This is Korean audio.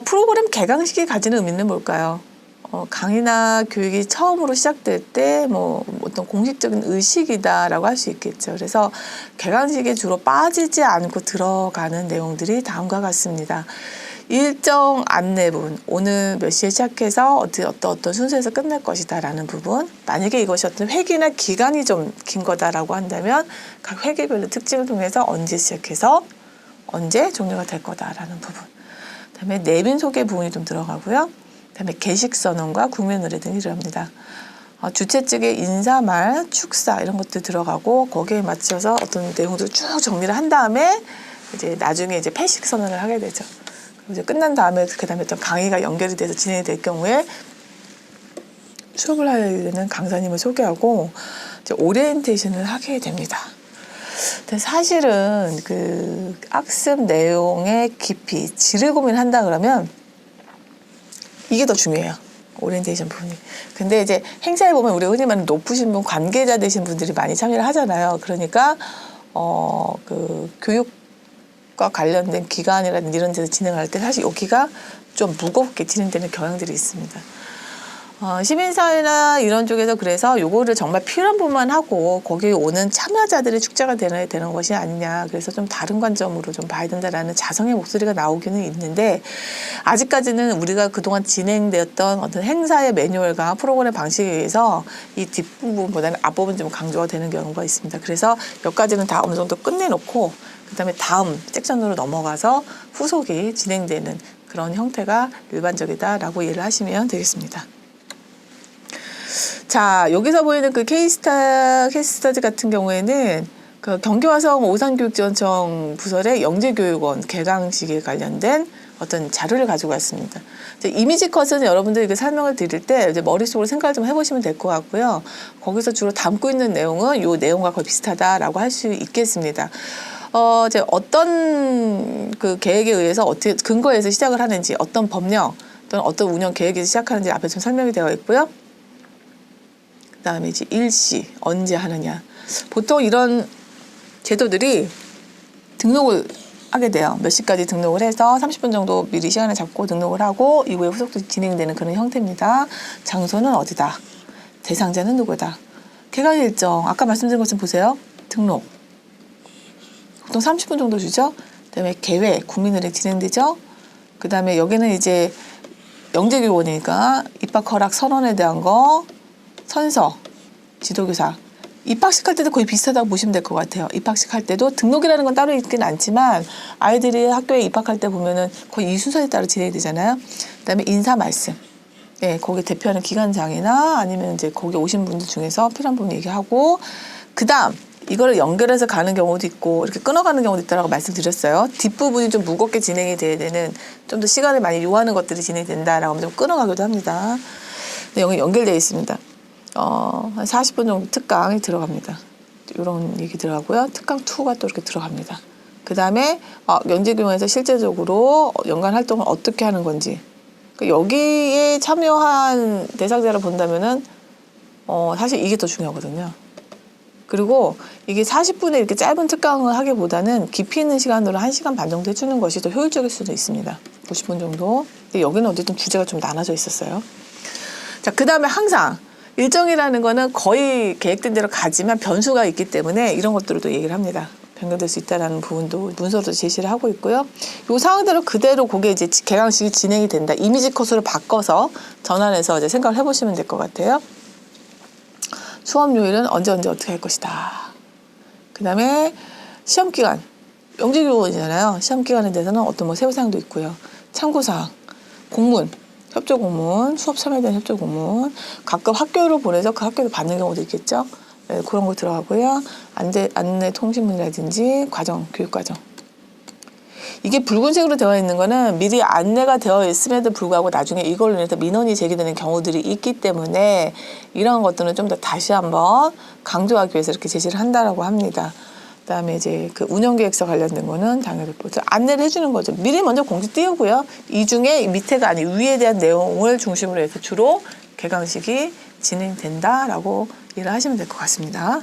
프로그램 개강식이 가지는 의미는 뭘까요? 강의나 교육이 처음으로 시작될 때 뭐 어떤 공식적인 의식이다라고 할 수 있겠죠. 그래서 개강식에 주로 빠지지 않고 들어가는 내용들이 다음과 같습니다. 일정 안내문, 오늘 몇 시에 시작해서 어떤 순서에서 끝날 것이다라는 부분. 만약에 이것이 어떤 회기나 기간이 좀 긴 거다라고 한다면 각 회기별로 특징을 통해서 언제 시작해서 언제 종료가 될 거다라는 부분. 그다음에 내빈 소개 부분이 좀 들어가고요. 그다음에 개식 선언과 국민 노래 등이 들어갑니다. 주최 측의 인사말, 축사 이런 것들 들어가고 거기에 맞춰서 어떤 내용들을 쭉 정리를 한 다음에 이제 나중에 이제 폐식 선언을 하게 되죠. 이제 끝난 다음에 그다음에 어떤 강의가 연결이 돼서 진행이 될 경우에 수업을 하게 되는 강사님을 소개하고 이제 오리엔테이션을 하게 됩니다. 근데 사실은 그 학습 내용의 깊이, 질을 고민한다 그러면 이게 더 중요해요. 오리엔테이션 부분이. 근데 이제 행사에 보면 우리가 흔히 말하는 높으신 분, 관계자 되신 분들이 많이 참여를 하잖아요. 그러니까 그 교육과 관련된 기관이라든지 이런 데서 진행할 때 사실 여기가 좀 무겁게 진행되는 경향들이 있습니다. 시민사회나 이런 쪽에서 그래서 요거를 정말 필요한 부분만 하고 거기 오는 참여자들의 축제가 되는 것이 아니냐. 그래서 좀 다른 관점으로 좀 봐야 된다라는 자성의 목소리가 나오기는 있는데 아직까지는 우리가 그동안 진행되었던 어떤 행사의 매뉴얼과 프로그램 방식에 의해서 이 뒷부분보다는 앞부분 좀 강조가 되는 경우가 있습니다. 그래서 여기까지는 다 어느 정도 끝내놓고 그다음에 다음 섹션으로 넘어가서 후속이 진행되는 그런 형태가 일반적이다라고 이해를 하시면 되겠습니다. 자, 여기서 보이는 그 케이스스터디 같은 경우에는 그 경기화성 오산교육지원청 부설의 영재교육원 개강식에 관련된 어떤 자료를 가지고 왔습니다. 이미지 컷은 여러분들 이게 설명을 드릴 때 이제 머릿속으로 생각을 좀 해보시면 될 것 같고요. 거기서 주로 담고 있는 내용은 이 내용과 거의 비슷하다라고 할 수 있겠습니다. 이제 어떤 그 계획에 의해서 어떻게 근거에서 시작을 하는지, 어떤 법령 또는 어떤 운영 계획에서 시작하는지 앞에 좀 설명이 되어 있고요. 그다음에 이제 일시 언제 하느냐. 보통 이런 제도들이 등록을 하게 돼요. 몇 시까지 등록을 해서 30분 정도 미리 시간을 잡고 등록을 하고 이후에 후속도 진행되는 그런 형태입니다. 장소는 어디다. 대상자는 누구다. 개강 일정. 아까 말씀드린 것 좀 보세요. 등록. 보통 30분 정도 주죠. 그다음에 계획, 국민의례 진행되죠. 그다음에 여기는 이제 영재교원이니까 입학 허락 선언에 대한 거, 선서, 지도교사. 입학식 할 때도 거의 비슷하다고 보시면 될 것 같아요. 입학식 할 때도 등록이라는 건 따로 있긴 않지만 아이들이 학교에 입학할 때 보면은 거의 이 순서에 따라 진행이 되잖아요. 그다음에 인사 말씀. 예, 거기 대표하는 기관장이나 아니면 이제 거기 오신 분들 중에서 필요한 부분 얘기하고 그다음 이거를 연결해서 가는 경우도 있고 이렇게 끊어가는 경우도 있다라고 말씀드렸어요. 뒷부분이 좀 무겁게 진행이 돼야 되는 좀 더 시간을 많이 요하는 것들이 진행된다라고 하면 좀 끊어가기도 합니다. 근데 여기 연결되어 있습니다. 한 40분 정도 특강이 들어갑니다. 이런 얘기 들어가고요. 특강 2가 또 이렇게 들어갑니다. 그 다음에 영재교원에서 실제적으로 연간 활동을 어떻게 하는 건지 여기에 참여한 대상자를 본다면은 사실 이게 더 중요하거든요. 그리고 이게 40분에 이렇게 짧은 특강을 하기보다는 깊이 있는 시간으로 1시간 반 정도 해주는 것이 더 효율적일 수도 있습니다. 50분 정도. 근데 여기는 어쨌든 주제가 좀 나눠져 있었어요. 자, 그 다음에 항상 일정이라는 거는 거의 계획된 대로 가지만 변수가 있기 때문에 이런 것들도 얘기를 합니다. 변경될 수 있다는 부분도 문서로 제시를 하고 있고요. 이 상황대로 그대로 그게 이제 개강식이 진행이 된다. 이미지 컷으로 바꿔서 전환해서 이제 생각을 해보시면 될 것 같아요. 수업 요일은 언제 어떻게 할 것이다. 그 다음에 시험 기간. 영재교원이잖아요. 시험 기간에 대해서는 어떤 뭐 세부사항도 있고요. 참고사항, 공문. 협조 공문, 수업 참여에 대한 협조 공문, 가끔 학교로 보내서 그 학교에서 받는 경우도 있겠죠. 네, 그런 거 들어가고요. 안내 통신문이라든지 과정, 교육과정. 이게 붉은색으로 되어 있는 거는 미리 안내가 되어 있음에도 불구하고 나중에 이걸로 인해서 민원이 제기되는 경우들이 있기 때문에 이런 것들은 좀 더 다시 한번 강조하기 위해서 이렇게 제시를 한다라고 합니다. 그다음에 이제 그 운영계획서 관련된 거는 당일 리포트 안내를 해주는 거죠. 미리 먼저 공지 띄우고요. 이 중에 밑에가 아닌 위에 대한 내용을 중심으로 해서 주로 개강식이 진행된다라고 이해를 하시면 될 것 같습니다.